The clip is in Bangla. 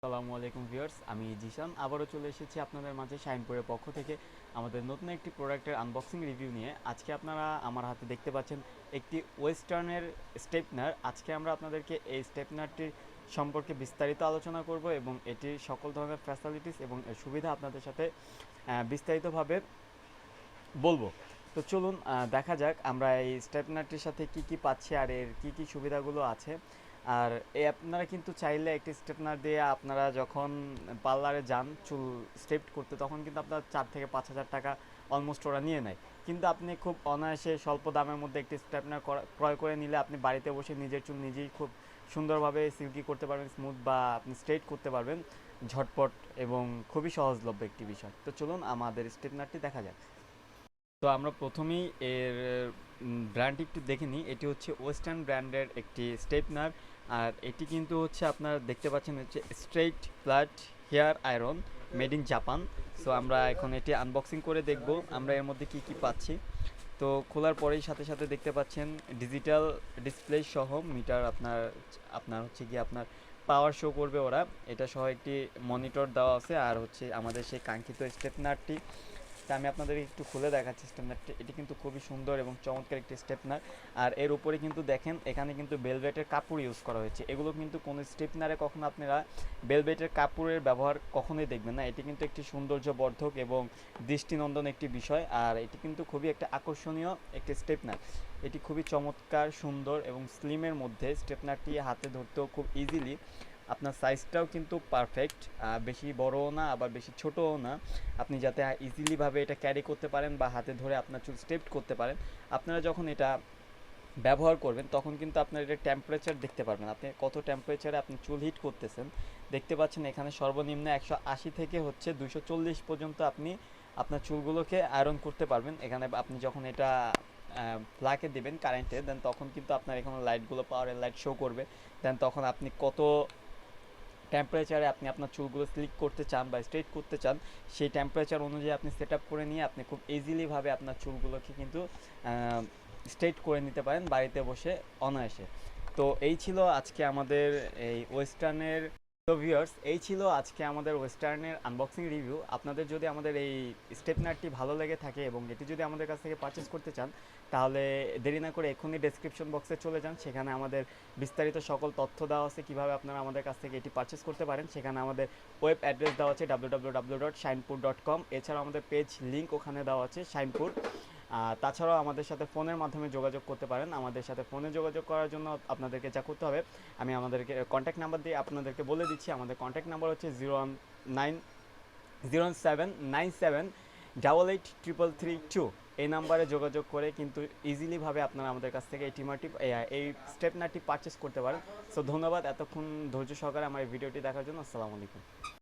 আসসালামু আলাইকুম ভিউয়ার্স, আমি জিশান আবারও চলে এসেছি আপনাদের মাঝে শাইনপুরের পক্ষ থেকে আমাদের নতুন একটি প্রোডাক্টের আনবক্সিং রিভিউ নিয়ে। আজকে আপনারা আমার হাতে দেখতে পাচ্ছেন একটি ওয়েস্টার্নের স্টেপনার। আজকে আমরা আপনাদেরকে এই স্টেপনারটির সম্পর্কে বিস্তারিত আলোচনা করব এবং এটির সকল ধরনের ফ্যাসিলিটিস এবং এর সুবিধা আপনাদের সাথে বিস্তারিতভাবে বলবো। তো চলুন দেখা যাক আমরা এই স্টেপনারটির সাথে কি কি পাচ্ছি আর এর কি কি সুবিধাগুলো আছে। আর এই আপনারা কিন্তু চাইলে একটি স্ট্রেটনার দিয়ে আপনারা যখন পার্লারে যান চুল স্ট্রেট করতে, তখন কিন্তু আপনার 4 থেকে 5 হাজার টাকা অলমোস্ট ওরা নিয়ে নেয়। কিন্তু আপনি খুব অনায়াসে স্বল্প দামের মধ্যে একটি স্ট্রেটনার ক্রয় করে নিলে আপনি বাড়িতে বসে নিজের চুল নিজেই খুব সুন্দরভাবে সিল্কি করতে পারবেন, স্মুথ বা আপনি স্ট্রেট করতে পারবেন ঝটপট এবং খুবই সহজলভ্য একটি বিষয়। তো চলুন আমাদের স্ট্রেটনারটি দেখা যাক। তো আমরা প্রথমেই এর ব্র্যান্ডটি একটু দেখে নিই। এটি হচ্ছে ওয়েস্টার্ন ব্র্যান্ডের একটি স্টেপনার। আর এটি কিন্তু হচ্ছে আপনারা দেখতে পাচ্ছেন হচ্ছে straight flat hair iron made in Japan. So আমরা এখন এটি আনবক্সিং করে দেখব আমরা এর মধ্যে কি কি পাচ্ছি। তো খোলার পরেই সাথে সাথে দেখতে পাচ্ছেন ডিজিটাল ডিসপ্লে সহ মিটার, আপনার আপনার হচ্ছে কি আপনার পাওয়ার শো করবে ওরা। এটা সহ একটি মনিটর দেওয়া আছে আর হচ্ছে আমাদের সেই কাঙ্ক্ষিত স্টেপনারটি। তা আমি আপনাদের একটু খুলে দেখাচ্ছি স্টেপনারটি। এটি কিন্তু খুবই সুন্দর এবং চমৎকার একটি স্টেপনার। আর এর উপরে কিন্তু দেখেন এখানে কিন্তু বেলভেটের কাপড় ইউজ করা হয়েছে। এগুলো কিন্তু কোনো স্টেপনারে কখনো আপনারা বেলভেটের কাপড়ের ব্যবহার কখনোই দেখবেন না। এটি কিন্তু একটি সৌন্দর্যবর্ধক এবং দৃষ্টিনন্দন একটি বিষয়। আর এটি কিন্তু খুবই একটা আকর্ষণীয় একটি স্টেপনার। এটি খুবই চমৎকার, সুন্দর এবং স্লিমের মধ্যে। স্টেপনারটি হাতে ধরতেও খুব ইজিলি, আপনার সাইজটাও কিন্তু পারফেক্ট, বেশি বড়ও না আবার বেশি ছোটও না। আপনি যাতে ইজিলিভাবে এটা ক্যারি করতে পারেন বা হাতে ধরে আপনার চুল স্টেপড করতে পারেন। আপনারা যখন এটা ব্যবহার করবেন তখন কিন্তু আপনার এটা টেম্পারেচার দেখতে পারবেন, আপনি কত টেম্পারেচারে আপনি চুল হিট করতেছেন। দেখতে পাচ্ছেন এখানে সর্বনিম্ন 180 থেকে হচ্ছে 240 পর্যন্ত আপনি আপনার চুলগুলোকে আয়রন করতে পারবেন। এখানে আপনি যখন এটা প্লাগে দেবেন কারেন্টে, দেন তখন কিন্তু আপনার এখানে লাইটগুলো পাওয়ারের লাইট শো করবে। দেন তখন আপনি কত টেম্পারেচারে আপনি আপনার চুলগুলো স্লিক করতে চান বা স্ট্রেট করতে চান, সেই টেম্পারেচার অনুযায়ী আপনি সেট আপ করে নিয়ে আপনি খুব ইজিলিভাবে আপনার চুলগুলোকে কিন্তু স্ট্রেট করে নিতে পারেন বাড়িতে বসে অনায়াসে। তো এই ছিল আজকে আমাদের এই ওয়েস্টার্নের। তো ভিউয়ার্স, এই ছিল আজকে আমাদের ওয়েস্টার্নের আনবক্সিং রিভিউ। আপনাদের যদি আমাদের এই স্টেপনারটি ভালো লেগে থাকে এবং এটি যদি আমাদের কাছ থেকে পারচেস করতে চান, তাহলে দেরি না করে এখনই ডেসক্রিপশন বক্সে চলে যান। সেখানে আমাদের বিস্তারিত সকল তথ্য দেওয়া আছে কীভাবে আপনারা আমাদের কাছ থেকে এটি পারচেস করতে পারেন। সেখানে আমাদের ওয়েব অ্যাড্রেস দেওয়া আছে www.shainpur.com। এছাড়াও আমাদের পেজ লিঙ্ক ওখানে দেওয়া আছে শাইনপুর। তাছাড়াও আমাদের সাথে ফোনের মাধ্যমে যোগাযোগ করতে পারেন। আমাদের সাথে ফোনে যোগাযোগ করার জন্য আপনাদেরকে যা করতে হবে, আমি আমাদেরকে কন্ট্যাক্ট নাম্বার দিয়ে আপনাদেরকে বলে দিচ্ছি। আমাদের কন্ট্যাক্ট নাম্বার হচ্ছে 01797 এই নাম্বারে যোগাযোগ করে কিন্তু ইজিলিভাবে আপনারা আমাদের কাছ থেকে এই স্টেপনারটি পারচেস করতে পারেন। সো ধন্যবাদ এতক্ষণ ধৈর্য সহকারে আমার এই ভিডিওটি দেখার জন্য। আসসালামু আলাইকুম।